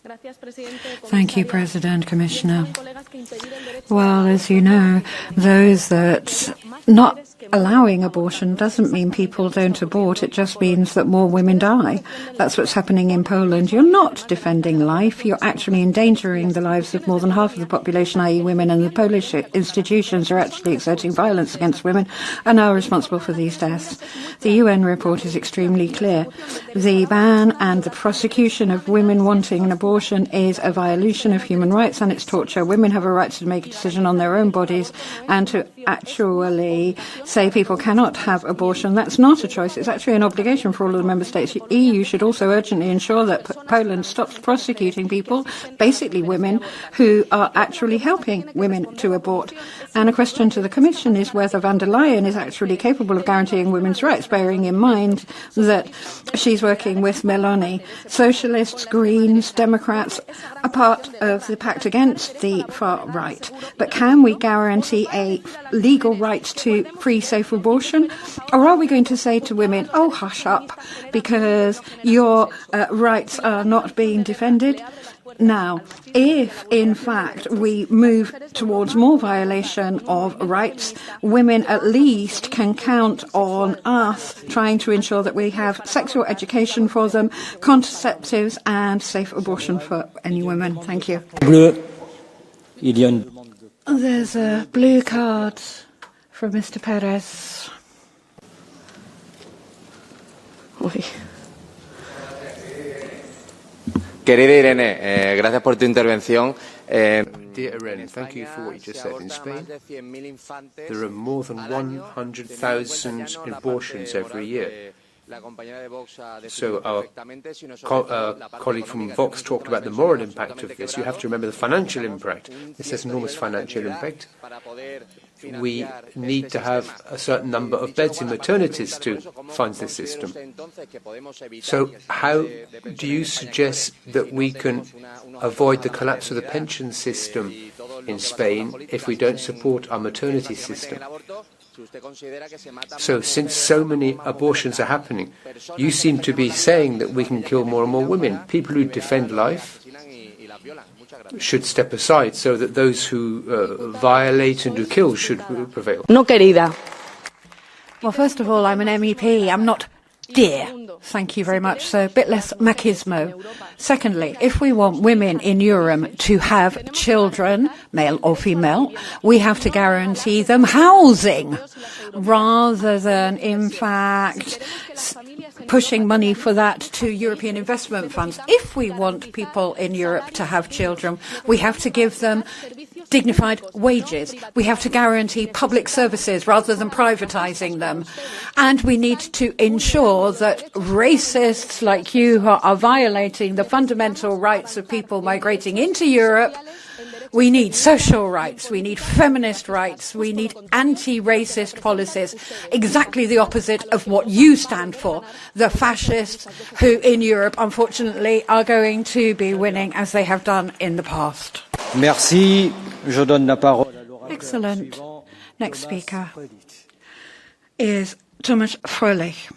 Thank you, President, Commissioner. Well, as you know, those that not allowing abortion doesn't mean people don't abort. It just means that more women die. That's what's happening in Poland. You're not defending life. You're actually endangering the lives of more than half of the population, i.e. women, and the Polish institutions are actually exerting violence against women and are responsible for these deaths. The UN report is extremely clear. The ban and the prosecution of women wanting an abortion is a violation of human rights and it's torture. Women have a right to make a decision on their own bodies and to actually say people cannot have abortion. That's not a choice. It's actually an obligation for all of the member states. The EU should also urgently ensure that Poland stops prosecuting people, basically women, who are actually helping women to abort. And a question to the Commission is whether von der Leyen is actually capable of guaranteeing women's rights, bearing in mind that she's working with Meloni. Socialists, Greens, Democrats are part of the pact against the far right. But can we guarantee a legal right to free, safe abortion? Or are we going to say to women, oh, hush up, because your rights are not being defended? Now, if, in fact, we move towards more violation of rights, women at least can count on us trying to ensure that we have sexual education for them, contraceptives and safe abortion for any women. Thank you. There's a blue card from Mr. Perez. Querida Irene, gracias por tu intervención. Dear Irene, thank you for what you just said. In Spain, there are more than 100,000 abortions every year. So our colleague from Vox talked about the moral impact of this. You have to remember the financial impact. This has enormous financial impact. We need to have a certain number of beds in maternities to fund this system. So how do you suggest that we can avoid the collapse of the pension system in Spain if we don't support our maternity system? So since so many abortions are happening, you seem to be saying that we can kill more and more women. People who defend life should step aside so that those who violate and who kill should prevail. No, querida. Well, first of all, I'm an MEP. I'm not dear. Thank you very much. So a bit less machismo. Secondly, if we want women in Europe to have children, male or female, we have to guarantee them housing rather than, in fact, pushing money for that to European investment funds. If we want people in Europe to have children, we have to give them dignified wages. We have to guarantee public services rather than privatizing them. And we need to ensure that racists like you who are violating the fundamental rights of people migrating into Europe, we need social rights, we need feminist rights, we need anti-racist policies, exactly the opposite of what you stand for, the fascists who in Europe, unfortunately, are going to be winning as they have done in the past. Merci. Je donne la parole. Excellent. Next speaker is Thomas Fröhlich.